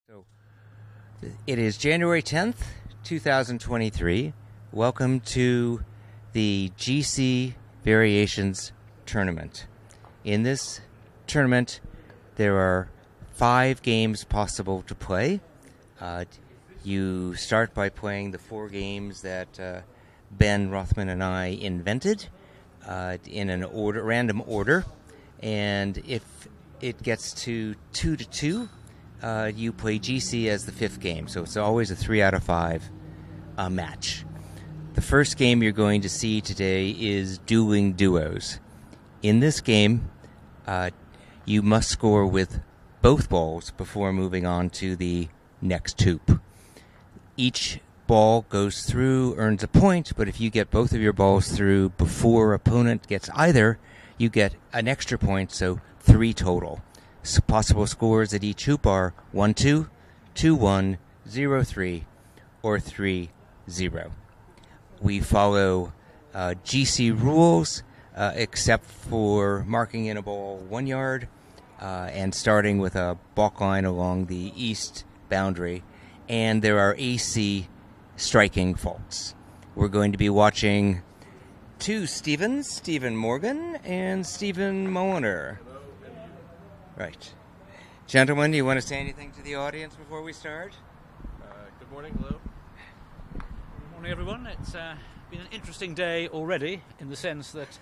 So it is January 10th, 2023. Welcome to the GC Variations Tournament. In this tournament, there are 5 games possible to play. You start by playing the 4 games that Ben Rothman and I invented in an random order. And if it gets to 2-2, you play GC as the 5th game. So it's always a 3 out of 5 match. The first game you're going to see today is Dueling Duos. In this game, you must score with both balls before moving on to the next hoop. Each ball goes through, earns a point, but if you get both of your balls through before opponent gets either, you get an extra point, so 3 total. So possible scores at each hoop are 1-2, 2-1, 0-3, or 3-0. We follow GC rules, except for marking in a ball 1 yard and starting with a balk line along the east boundary. And there are AC striking faults. We're going to be watching 2 Stevens, Stephen Morgan and Stephen Mulliner. Right. Gentlemen, do you want to say anything to the audience before we start? Good morning, hello. Good morning, everyone. It's been an interesting day already in the sense that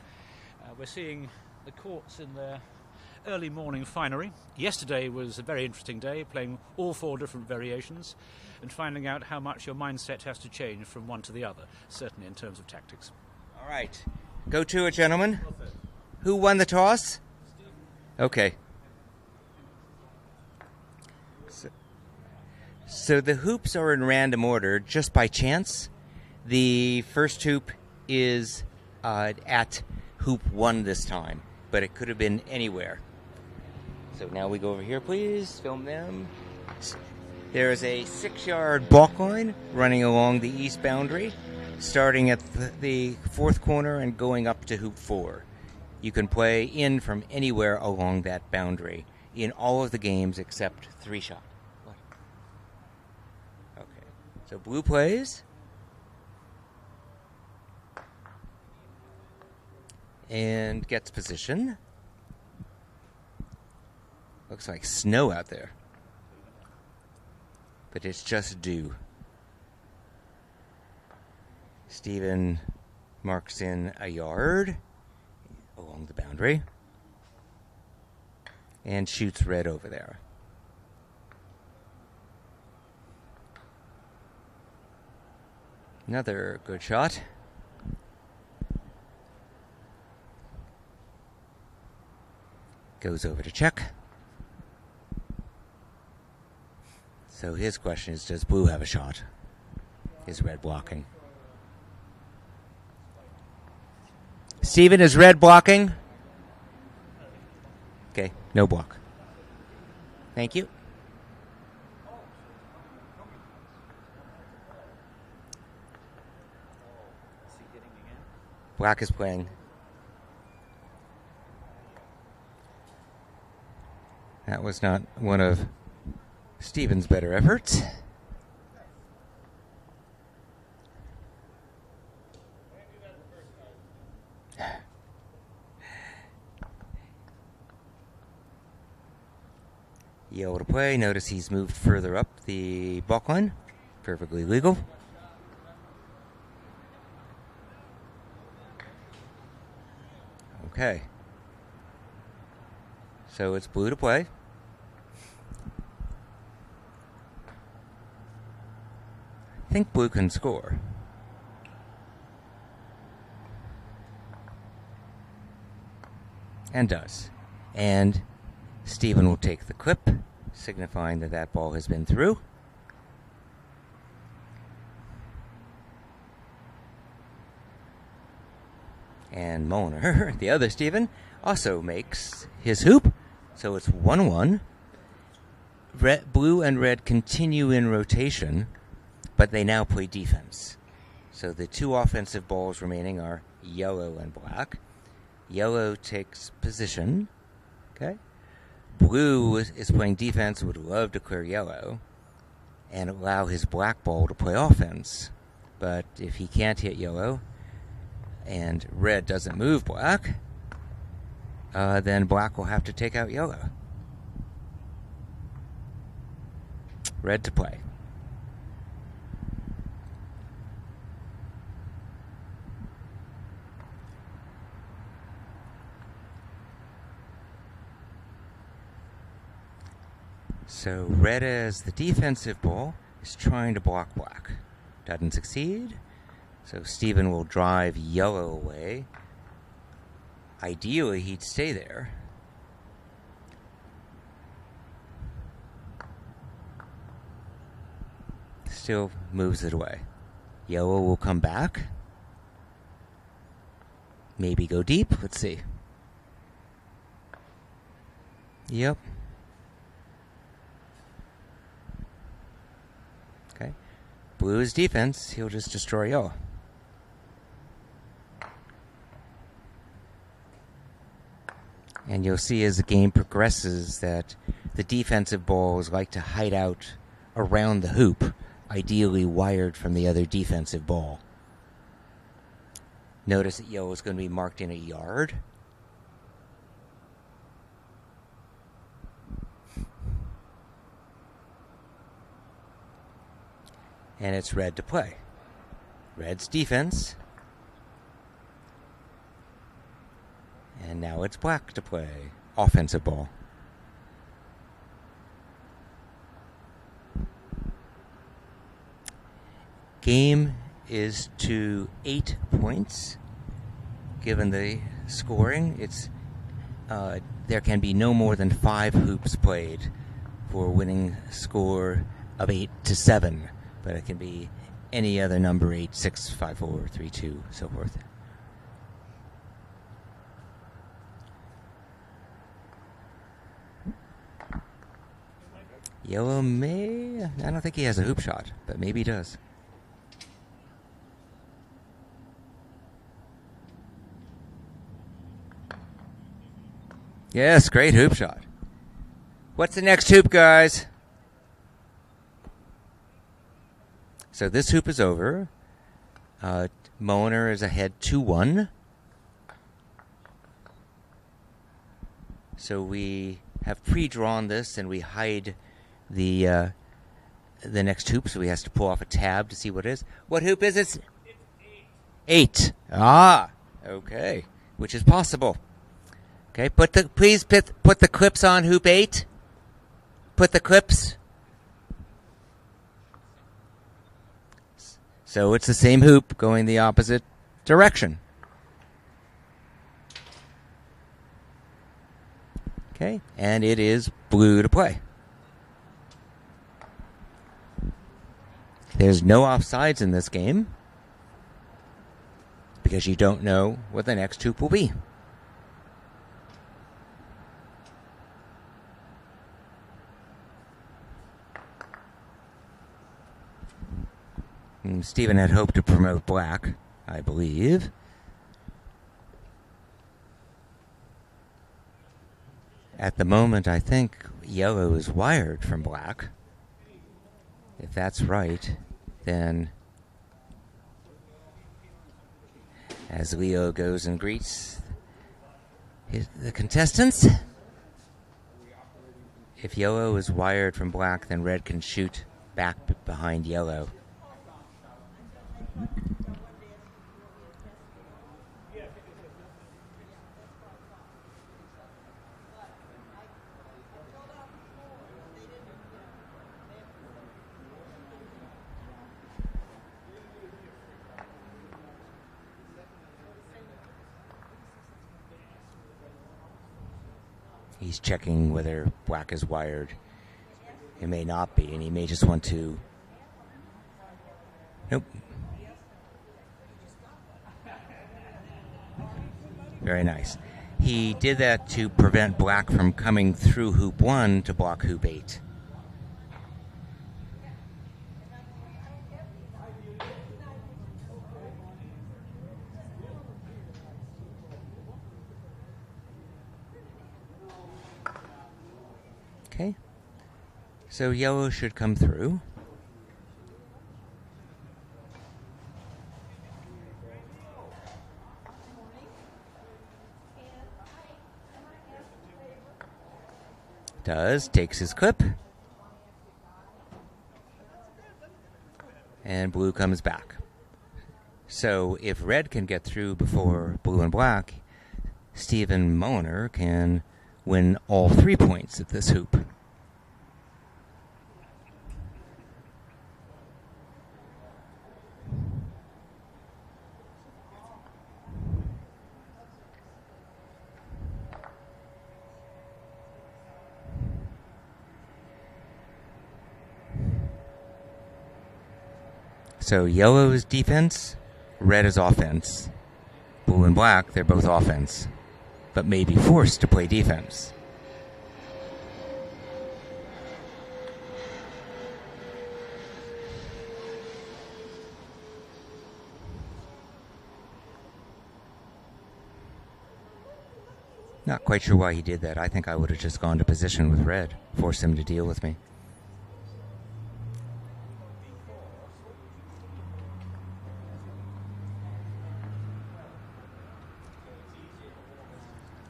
we're seeing the courts in their early morning finery. Yesterday was a very interesting day, playing all 4 different variations and finding out how much your mindset has to change from one to the other, certainly in terms of tactics. All right. Go to it, gentlemen. Who won the toss? Okay. So the hoops are in random order, just by chance. The first hoop is at hoop 1 this time, but it could have been anywhere. So now we go over here, please. Film them. There is a 6-yard balk line running along the east boundary, starting at the 4th corner and going up to hoop 4. You can play in from anywhere along that boundary in all of the games except 3-shot. Okay, so blue plays. And gets position. Looks like snow out there. But it's just dew. Stephen marks in a yard along the boundary and shoots red over there. Another good shot. Goes over to check. So his question is, does blue have a shot? Is red blocking? Stephen, is red blocking? Okay, no block. Thank you. Black is playing. That was not one of Stephen's better efforts. Yellow to play. Notice he's moved further up the balk line. Perfectly legal. Okay. So it's blue to play. I think blue can score. And does. And Stephen will take the clip, signifying that that ball has been through. And Mulliner, the other Stephen, also makes his hoop. So it's 1-1. Blue and red continue in rotation, but they now play defense. So the 2 offensive balls remaining are yellow and black. Yellow takes position. Okay. Blue is playing defense, would love to clear yellow. and allow his black ball to play offense. But if he can't hit yellow and red doesn't move black, then black will have to take out yellow. Red to play. So red as the defensive ball is trying to block black. Doesn't succeed. So Steven will drive yellow away. Ideally, he'd stay there. Still moves it away. Yellow will come back. Maybe go deep. Let's see. Yep. Okay. Blue is defense. He'll just destroy yellow. And you'll see as the game progresses that the defensive balls like to hide out around the hoop, ideally wired from the other defensive ball. Notice that yellow is going to be marked in a yard. And it's red to play. Red's defense. And now it's black to play. Offensive ball. Game is to 8 points. Given the scoring, it's there can be no more than 5 hoops played for a winning score of 8-7. But it can be any other number, 8, 6, 5, 4, 3, 2, so forth. Yellow may... I don't think he has a hoop shot, but maybe he does. Yes, great hoop shot. What's the next hoop, guys? So this hoop is over. Mulliner is ahead 2-1. So we have pre-drawn this, and we hide the next hoop, so he has to pull off a tab to see what it is. What hoop is it? It's 8. Ah, okay, which is possible. Okay, please put the clips on hoop 8. Put the clips. So it's the same hoop going the opposite direction. Okay, and it is blue to play. There's no offsides in this game because you don't know what the next hoop will be. Steven had hoped to promote black, I believe. At the moment, I think yellow is wired from black. If that's right, then as Leo goes and greets the contestants, if yellow is wired from black, then red can shoot back behind yellow. He's checking whether black is wired. It may not be, and he may just want to... Nope. Very nice. He did that to prevent black from coming through hoop 1 to block hoop 8. Okay. So yellow should come through. Does, takes his clip. And blue comes back. So if red can get through before blue and black, Stephen Mulliner can win all 3 points of this hoop. So yellow is defense, red is offense. Blue and black, they're both offense, but may be forced to play defense. Not quite sure why he did that. I think I would have just gone to position with red, forced him to deal with me.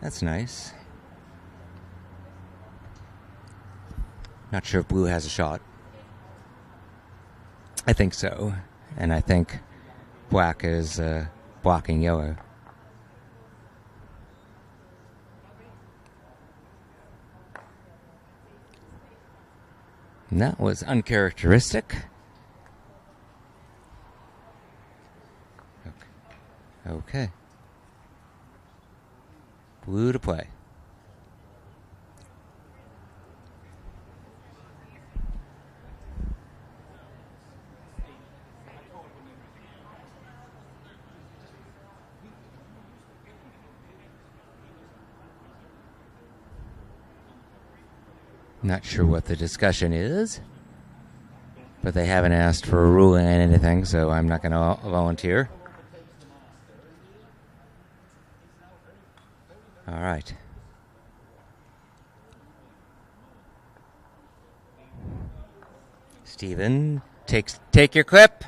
That's nice. Not sure if blue has a shot. I think so. And I think black is blocking yellow. And that was uncharacteristic. Okay. Blue to play. Not sure what the discussion is, but they haven't asked for a ruling on anything, so I'm not going to volunteer. All right. Stephen, take your clip.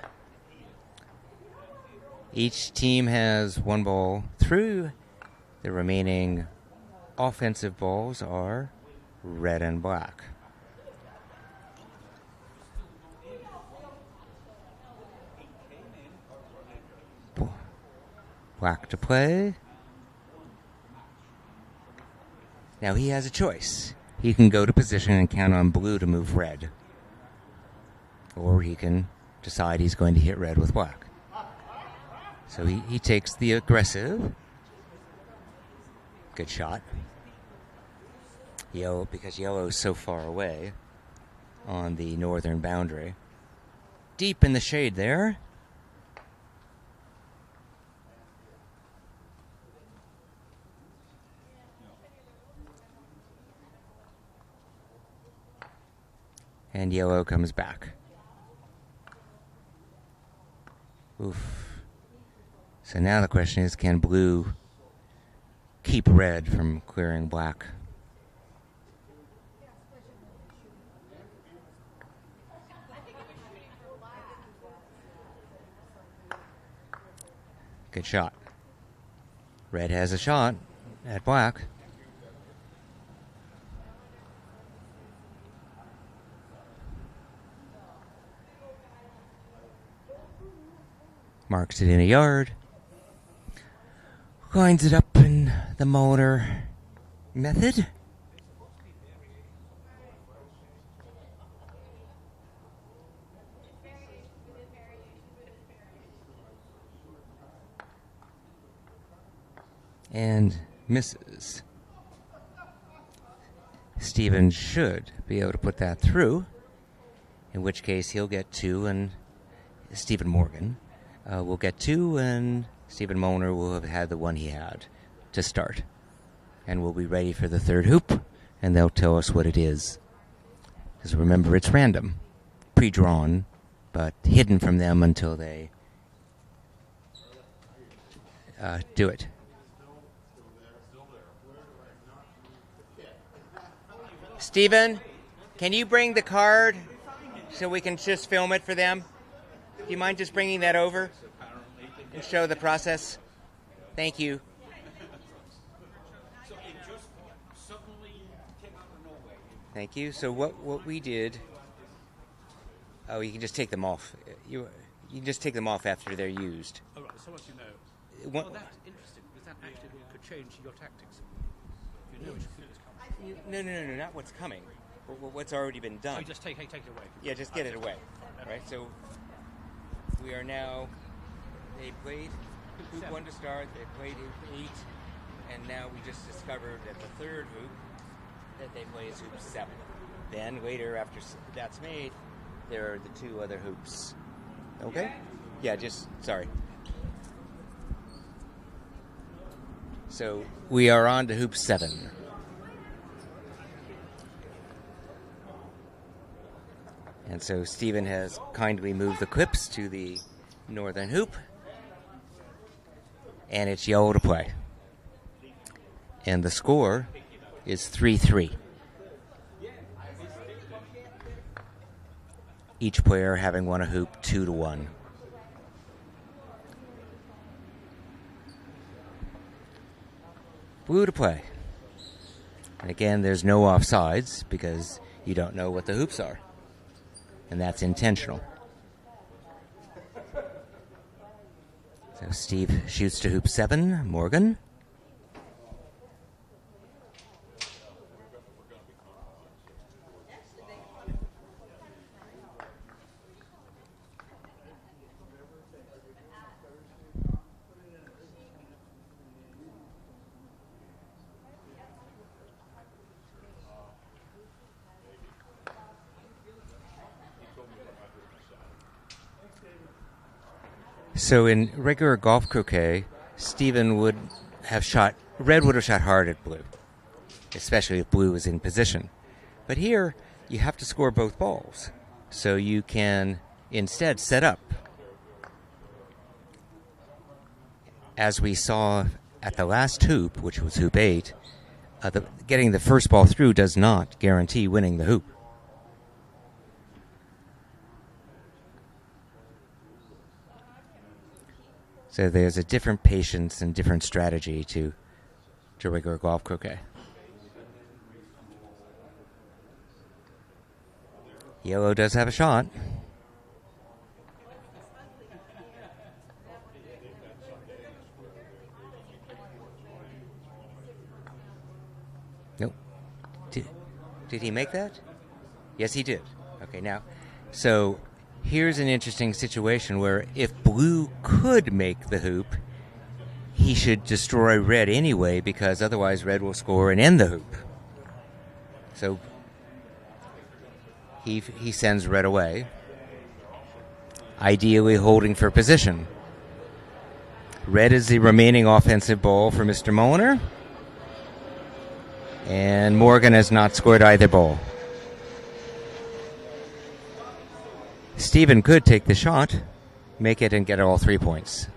Each team has one ball through. The remaining offensive balls are red and black. Black to play. Now he has a choice. He can go to position and count on blue to move red. Or he can decide he's going to hit red with black. So he takes the aggressive. Good shot. Yellow, because yellow is so far away on the northern boundary. Deep in the shade there. And yellow comes back. Oof. So now the question is, can blue keep red from clearing black? Good shot. Red has a shot at black. Marks it in a yard. Lines it up in the Mulliner method. And misses. Stephen should be able to put that through, in which case he'll get two, and Stephen Morgan will get two, and Stephen Mulliner will have had the one he had to start. And we'll be ready for the third hoop, and they'll tell us what it is. Because remember, it's random, pre-drawn, but hidden from them until they do it. Stephen, can you bring the card so we can just film it for them? Do you mind just bringing that over and show the process? Thank you. Thank you. So what we did... Oh, you can just take them off. You can just take them off after they're used. Oh, right. So once you know. What- Well, that's interesting because that actually could change your tactics. If you know which food is coming. No, not what's coming. What's already been done. So you just take it away. Yeah, just get it away. Right? So we are now... They played hoop 1 to start, they played hoop 8, and now we just discovered that the third hoop that they play is hoop 7. Then later, after that's made, there are the 2 other hoops. Okay? Yeah, sorry. So we are on to hoop 7. And so Stephen has kindly moved the clips to the northern hoop. And it's yellow to play. And the score is 3-3. Each player having won a hoop 2-1. Blue to play. And again, there's no offsides because you don't know what the hoops are. And that's intentional. So Steve shoots to hoop 7. Morgan. So in regular golf croquet, Stephen would have shot, red would have shot hard at blue, especially if blue was in position. But here, you have to score both balls. So you can instead set up. As we saw at the last hoop, which was hoop 8, getting the first ball through does not guarantee winning the hoop. So there's a different patience and different strategy to regular golf croquet. Yellow does have a shot. Nope. Did he make that? Yes, he did. Okay, now, so here's an interesting situation where if blue could make the hoop, he should destroy red anyway because otherwise red will score and end the hoop. So he sends red away, ideally holding for position. Red is the remaining offensive ball for Mr. Mulliner, and Morgan has not scored either ball. Stephen could take the shot, make it, and get all 3 points.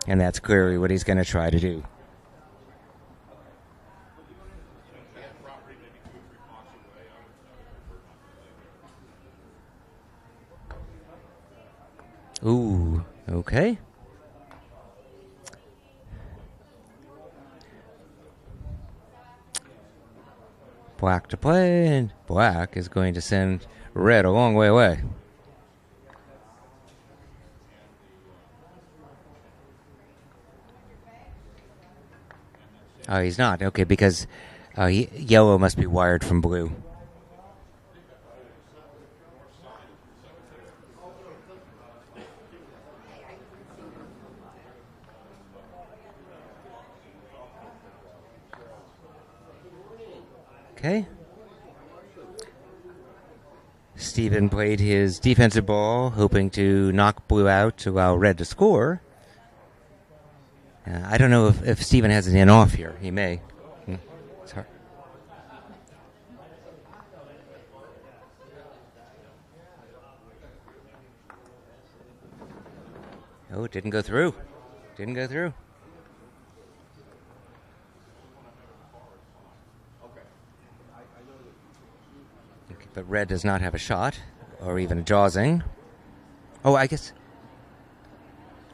And that's clearly what he's going to try to do. Ooh, okay. Black to play, and black is going to send red a long way away. Oh, he's not. Okay, because yellow must be wired from blue. Okay. Stephen played his defensive ball, hoping to knock blue out to allow red to score. I don't know if Stephen has an in off here. He may. It's hard. Oh, it didn't go through. Didn't go through. Okay, but red does not have a shot, or even a jawsing. Oh, I guess.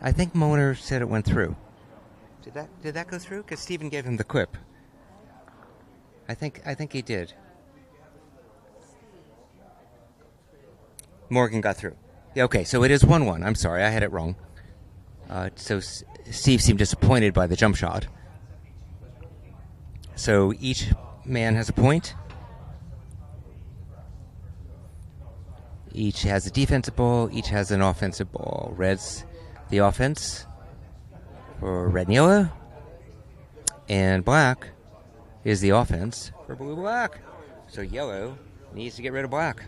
I think Mulliner said it went through. Did that go through? Because Stephen gave him the quip. I think he did. Morgan got through. Yeah, okay, so it is 1-1. I'm sorry, I had it wrong. So Steve seemed disappointed by the jump shot. So each man has a point. Each has a defensive ball. Each has an offensive ball. Red's the offense for red and yellow. And black is the offense for blue and black. So yellow needs to get rid of black.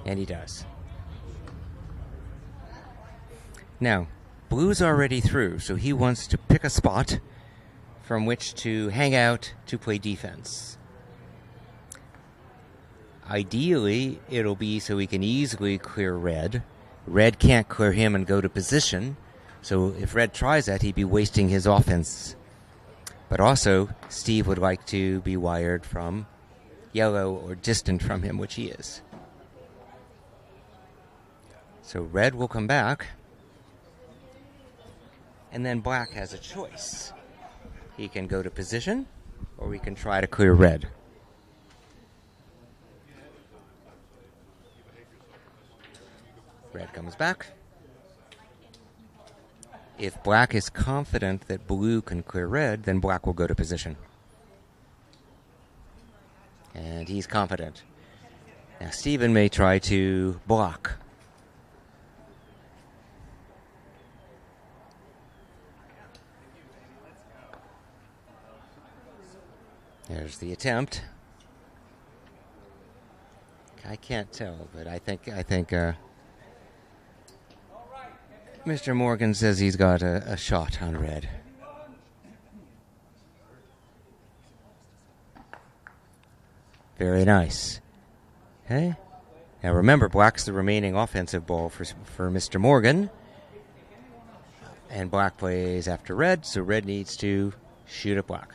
And he does. Now, blue's already through, so he wants to pick a spot from which to hang out to play defense. Ideally, it'll be so he can easily clear red. Red can't clear him and go to position, so if red tries that, he'd be wasting his offense. But also, Steve would like to be wired from yellow or distant from him, which he is. So red will come back, and then black has a choice. He can go to position, or we can try to clear red. Red comes back. If black is confident that blue can clear red, then black will go to position. And he's confident. Now Stephen may try to block. There's the attempt. I can't tell, but I think Mr. Morgan says he's got a shot on red. Very nice. Okay. Now remember, black's the remaining offensive ball for Mr. Morgan. And black plays after red, so red needs to shoot at black.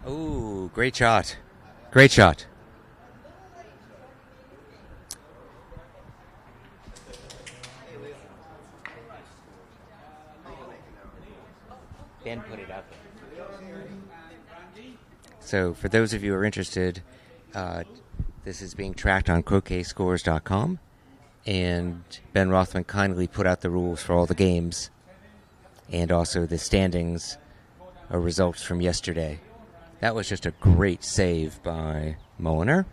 Ooh, great shot. Great shot. Ben put it out there. So for those of you who are interested, this is being tracked on croquetscores.com, and Ben Rothman kindly put out the rules for all the games and also the standings or results from yesterday. That was just a great save by Mulliner.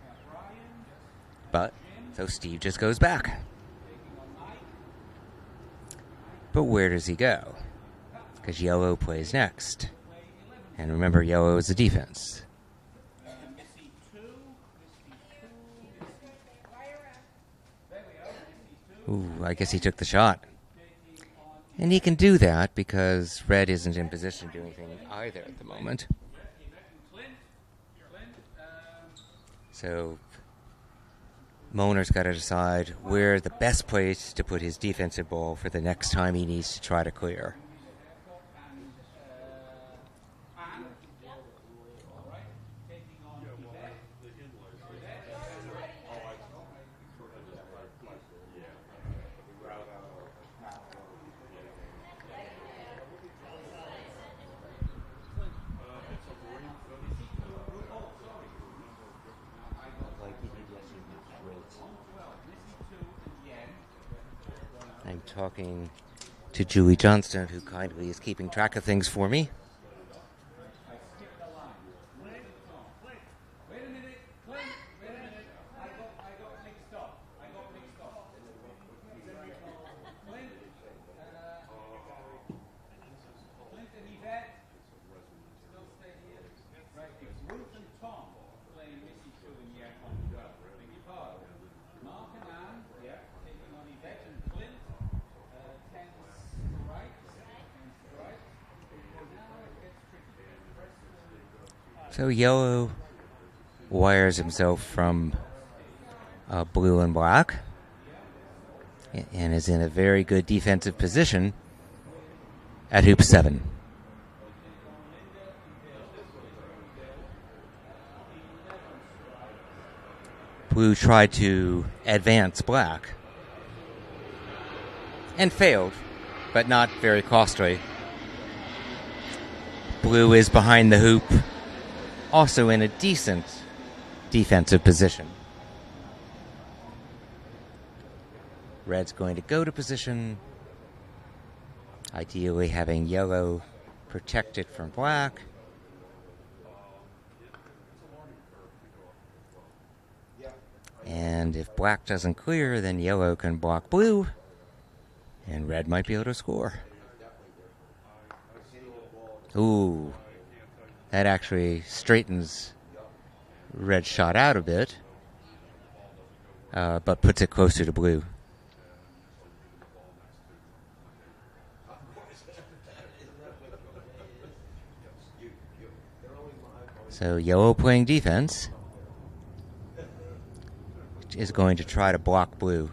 But, so Steve just goes back. But where does he go? Because yellow plays next. And remember, yellow is the defense. Ooh, I guess he took the shot. And he can do that because red isn't in position to do anything either at the moment. So Mulliner's got to decide where the best place to put his defensive ball for the next time he needs to try to clear. I'm talking to Julie Johnston, who kindly is keeping track of things for me. So yellow wires himself from blue and black and is in a very good defensive position at hoop 7. Blue tried to advance black and failed, but not very costly. Blue is behind the hoop, also in a decent defensive position. Red's going to go to position, ideally having yellow protect it from black. And if black doesn't clear, then yellow can block blue, and red might be able to score. Ooh, that actually straightens red's shot out a bit, but puts it closer to blue. So yellow playing defense is going to try to block blue.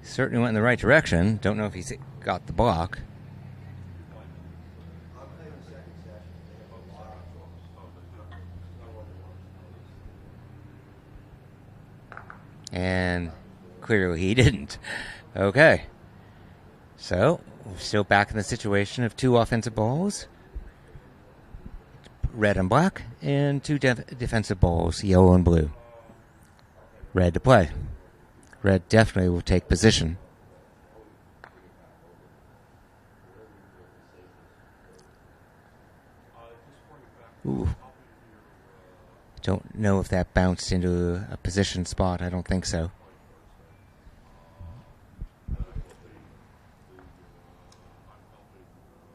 Certainly went in the right direction. Don't know if he's got the block. And clearly he didn't. Okay. So, we're still back in the situation of 2 offensive balls. Red and black, and 2 defensive balls, yellow and blue. Red to play. Red definitely will take position. Ooh. Don't know if that bounced into a position spot. I don't think so.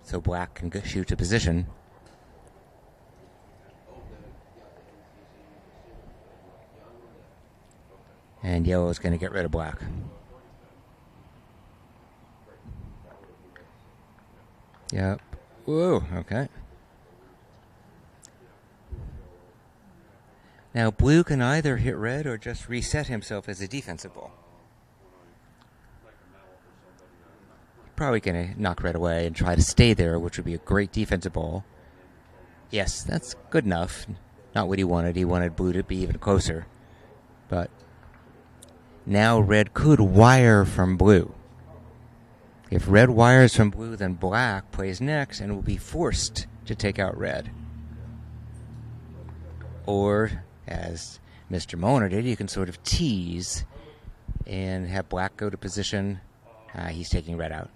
So black can shoot to position. And yellow is going to get rid of black. Yep. Whoa, okay. Now, blue can either hit red or just reset himself as a defensive ball. Probably going to knock red away and try to stay there, which would be a great defensive ball. Yes, that's good enough. Not what he wanted. He wanted blue to be even closer. But now red could wire from blue. If red wires from blue, then black plays next and will be forced to take out red. Or, as Mr. Mulliner did, you can sort of tease and have black go to position. He's taking red out.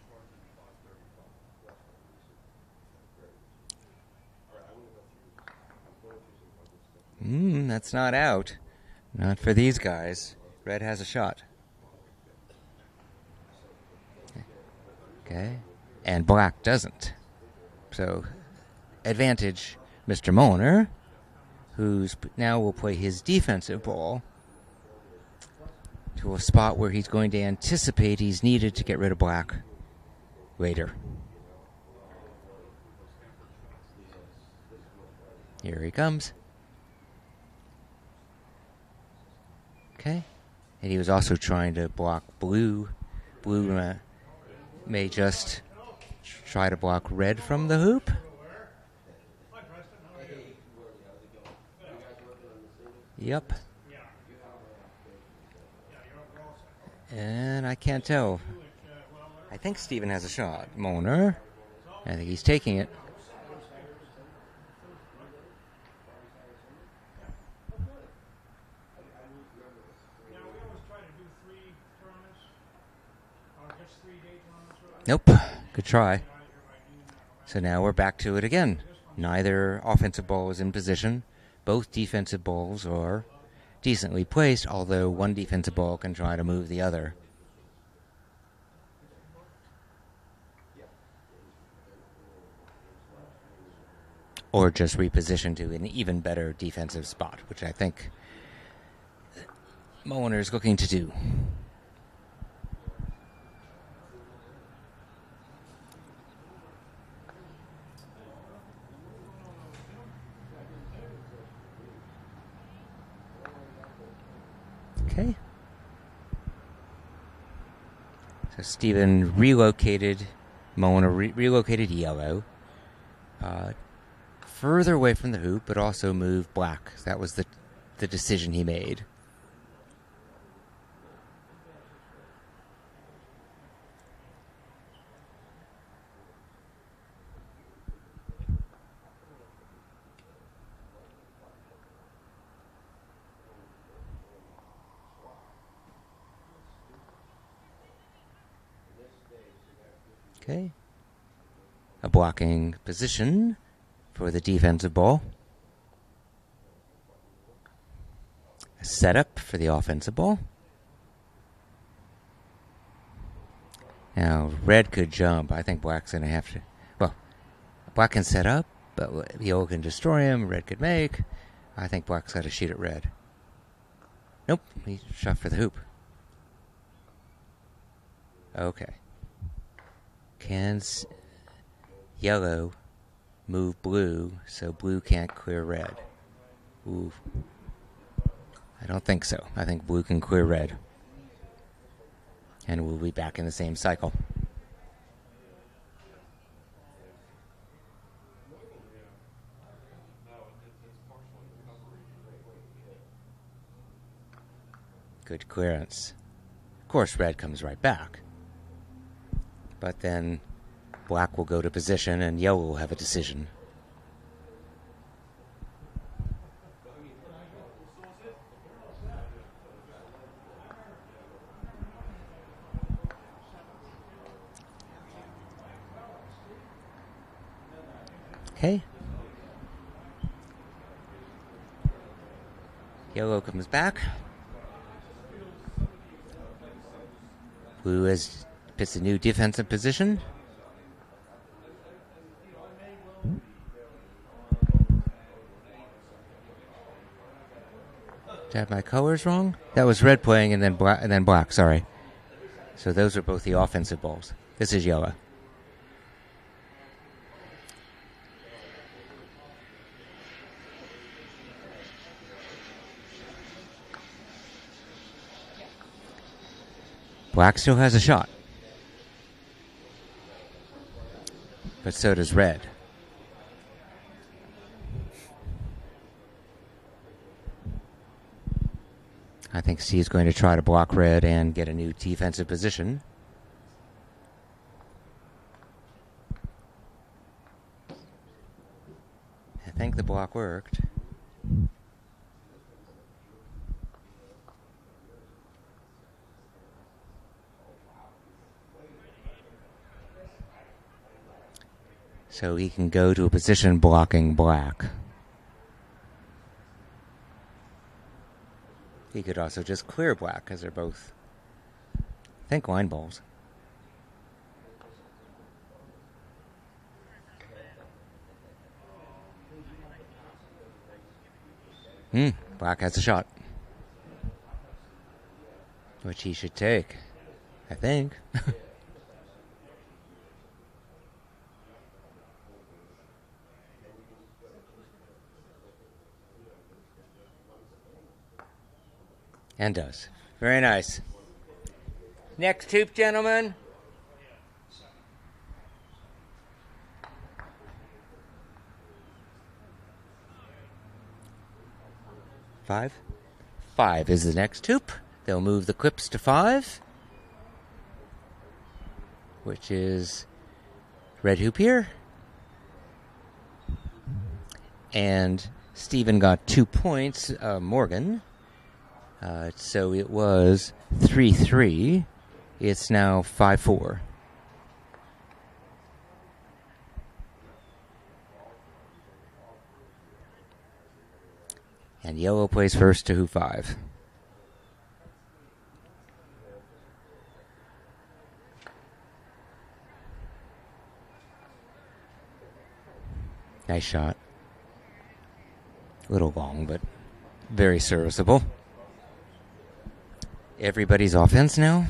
That's not out. Not for these guys. Red has a shot. Okay. And black doesn't. So, advantage Mr. Mulliner, who's now will play his defensive ball to a spot where he's going to anticipate he's needed to get rid of black later. Here he comes. Okay. And he was also trying to block blue. Blue may just try to block red from the hoop. Yep. And I can't tell. I think Steven has a shot. Mulliner. I think he's taking it. Nope. Good try. So now we're back to it again. Neither offensive ball is in position. Both defensive balls are decently placed, although one defensive ball can try to move the other. Or just reposition to an even better defensive spot, which I think Mulliner is looking to do. Okay. So Stephen relocated, Mulliner relocated yellow further away from the hoop, but also moved black. That was the decision he made. Okay. A blocking position for the defensive ball. A setup for the offensive ball. Now, red could jump. I think black's going to have to... Well, black can set up, but yellow can destroy him. Red could make. I think black's got to shoot at red. Nope, he shot for the hoop. Okay. Can yellow move blue so blue can't clear red? Ooh. I don't think so. I think blue can clear red. And we'll be back in the same cycle. Good clearance. Of course, red comes right back. But then black will go to position and yellow will have a decision. Okay. Yellow comes back. Blue puts a new defensive position. Did I have my colors wrong? That was red playing and then black, sorry. So those are both the offensive balls. This is yellow. Black still has a shot. But so does red. I think C is going to try to block red and get a new defensive position. I think the block worked. So he can go to a position blocking black. He could also just clear black because they're both, I think, line balls. Black has a shot. Which he should take, I think. And does. Very nice. Next hoop, gentlemen. Five. 5 is the next hoop. They'll move the clips to 5, which is red hoop here. And Stephen got 2 points, Morgan. So it was 3-3. It's now 5-4. And yellow plays first to hoop 5. Nice shot. A little long, but very serviceable. Everybody's offense now.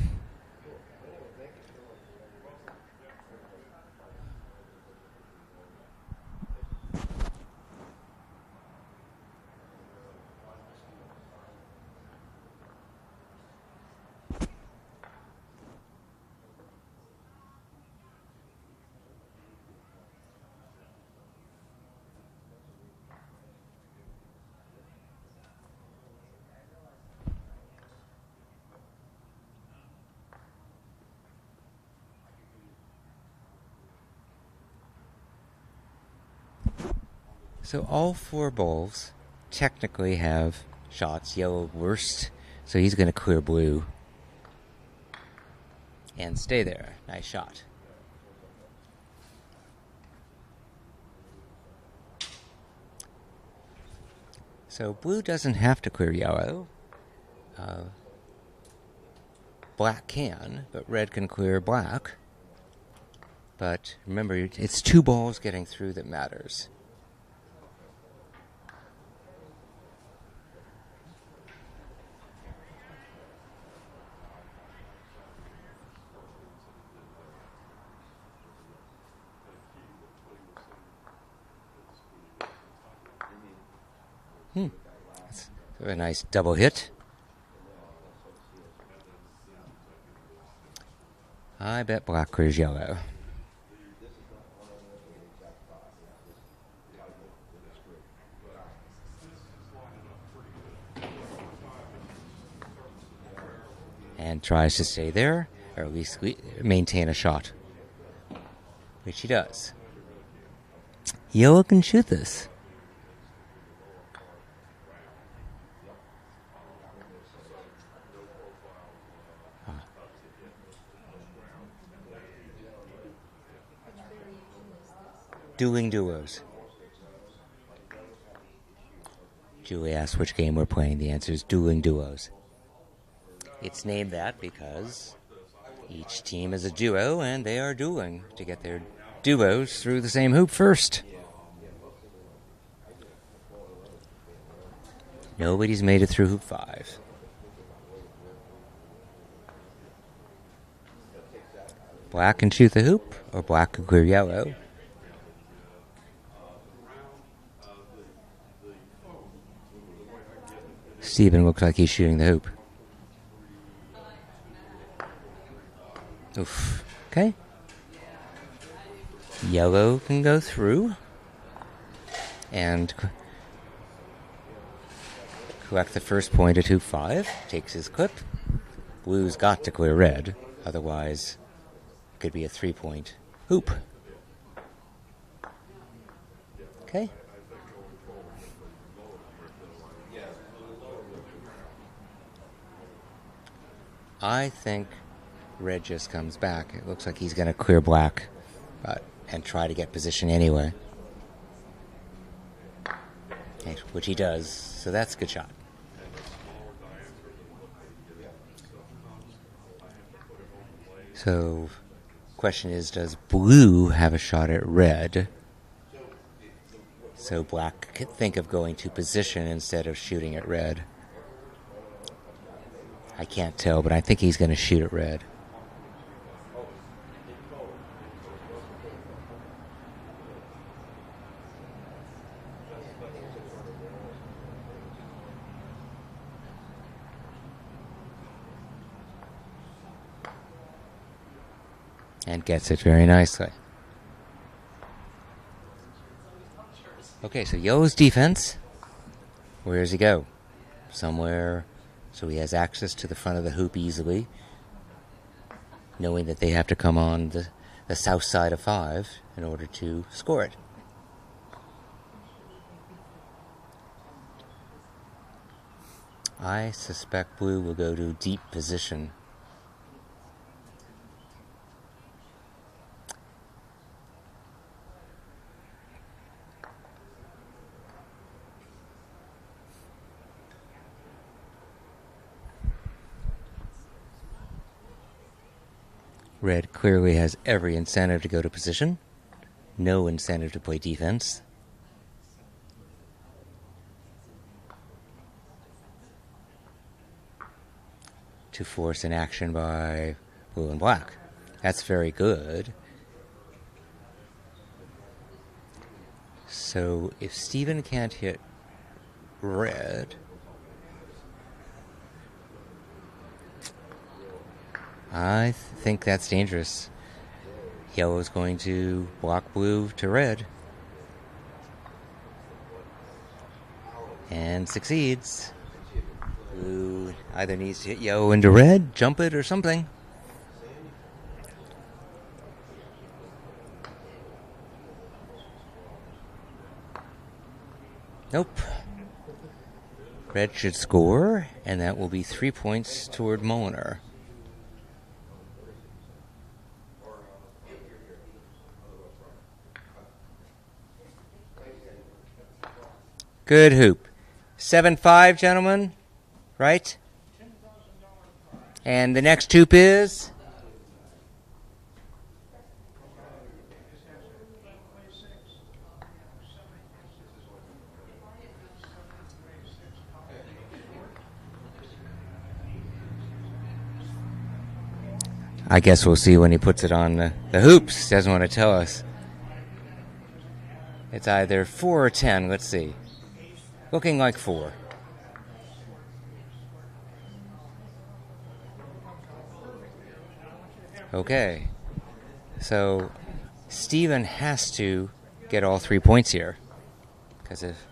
So all four balls technically have shots. Yellow worst, so he's going to clear blue. And stay there. Nice shot. So blue doesn't have to clear yellow. Black can, but red can clear black. But remember, it's two balls getting through that matters. That's a nice double hit. I bet black clears yellow. And tries to stay there, or at least maintain a shot. Which he does. Yellow can shoot this. Dueling duos. Julie asked which game we're playing. The answer is Dueling Duos. It's named that because each team is a duo and they are dueling to get their duos through the same hoop first. Nobody's made it through hoop 5. Black can shoot the hoop, or black can clear yellow. Steven looks like he's shooting the hoop. Oof. Okay. Yellow can go through and collect the first point at hoop 5. Takes his clip. Blue's got to clear red, otherwise it could be a 3-point hoop. Okay. I think red just comes back. It looks like he's going to clear black and try to get position anyway. Okay, which he does, so that's a good shot. So, question is, does blue have a shot at red? So black could think of going to position instead of shooting at red. I can't tell, but I think he's going to shoot at red. And gets it very nicely. Okay, so yellow's defense. Where does he go? Somewhere. So he has access to the front of the hoop easily, knowing that they have to come on the south side of 5 in order to score it. I suspect blue will go to deep position. Red clearly has every incentive to go to position. No incentive to play defense. To force an action by blue and black. That's very good. So if Steven can't hit red, I think that's dangerous. Yellow's going to block blue to red. And succeeds. Blue either needs to hit yellow into red, jump it, or something. Nope. Red should score, and that will be 3 points toward Mulliner. Good hoop. 7-5, gentlemen. Right? And the next hoop is? I guess we'll see when he puts it on the hoops. Doesn't want to tell us. It's either 4 or 10. Let's see. Looking like 4. Okay. So Stephen has to get all 3 points here. Because if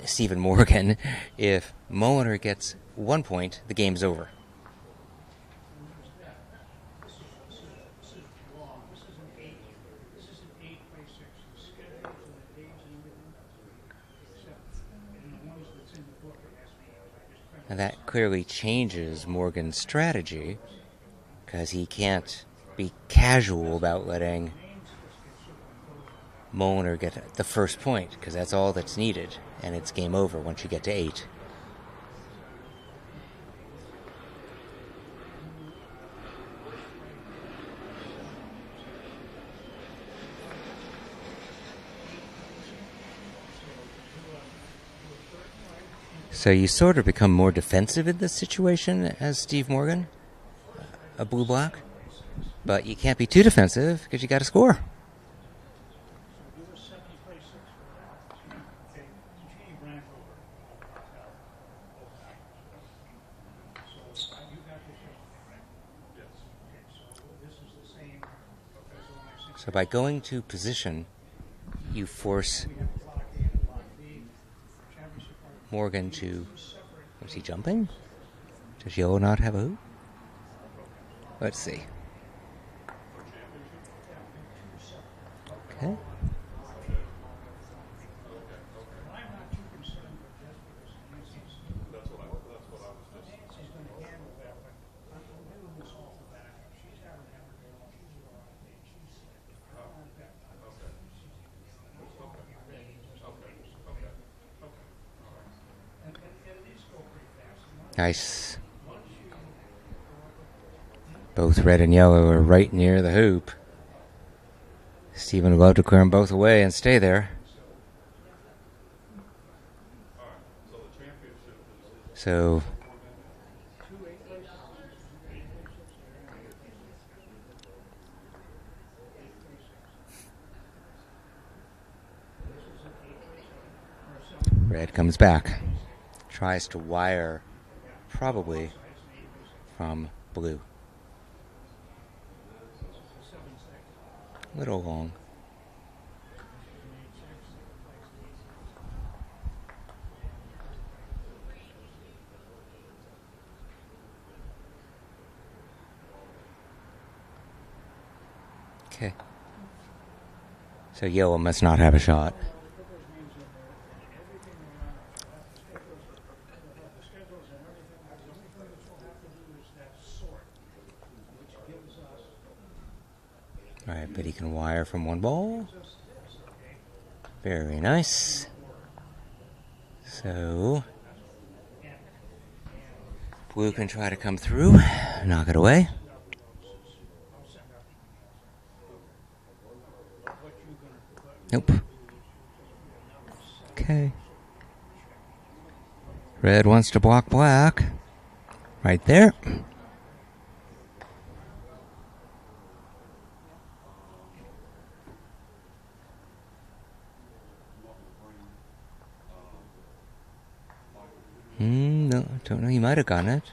Stephen Morgan, if Mulliner gets 1 point, the game's over. And that clearly changes Morgan's strategy, because he can't be casual about letting Mulliner get the first point, because that's all that's needed, and it's game over once you get to 8. So you sort of become more defensive in this situation as Steve Morgan, a blue-black. But you can't be too defensive because you got to score. So by going to position, you force Morgan to... Was he jumping? Does yellow not have a hoop? Let's see. Okay. Nice. Both red and yellow are right near the hoop. Stephen would love to clear them both away and stay there. So red comes back. Tries to wire probably from blue. A little long. Okay. So yellow must not have a shot. All right, but he can wire from one ball. Very nice. So blue can try to come through, knock it away. Nope. Okay. Red wants to block black. Right there. No, don't know. He might have gotten it.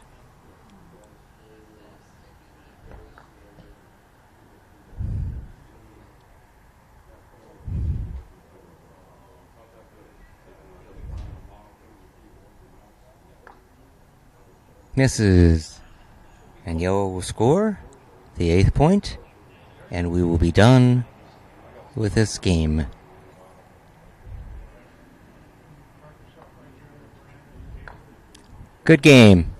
Misses. And yellow will score the 8th point, and we will be done with this game. Good game.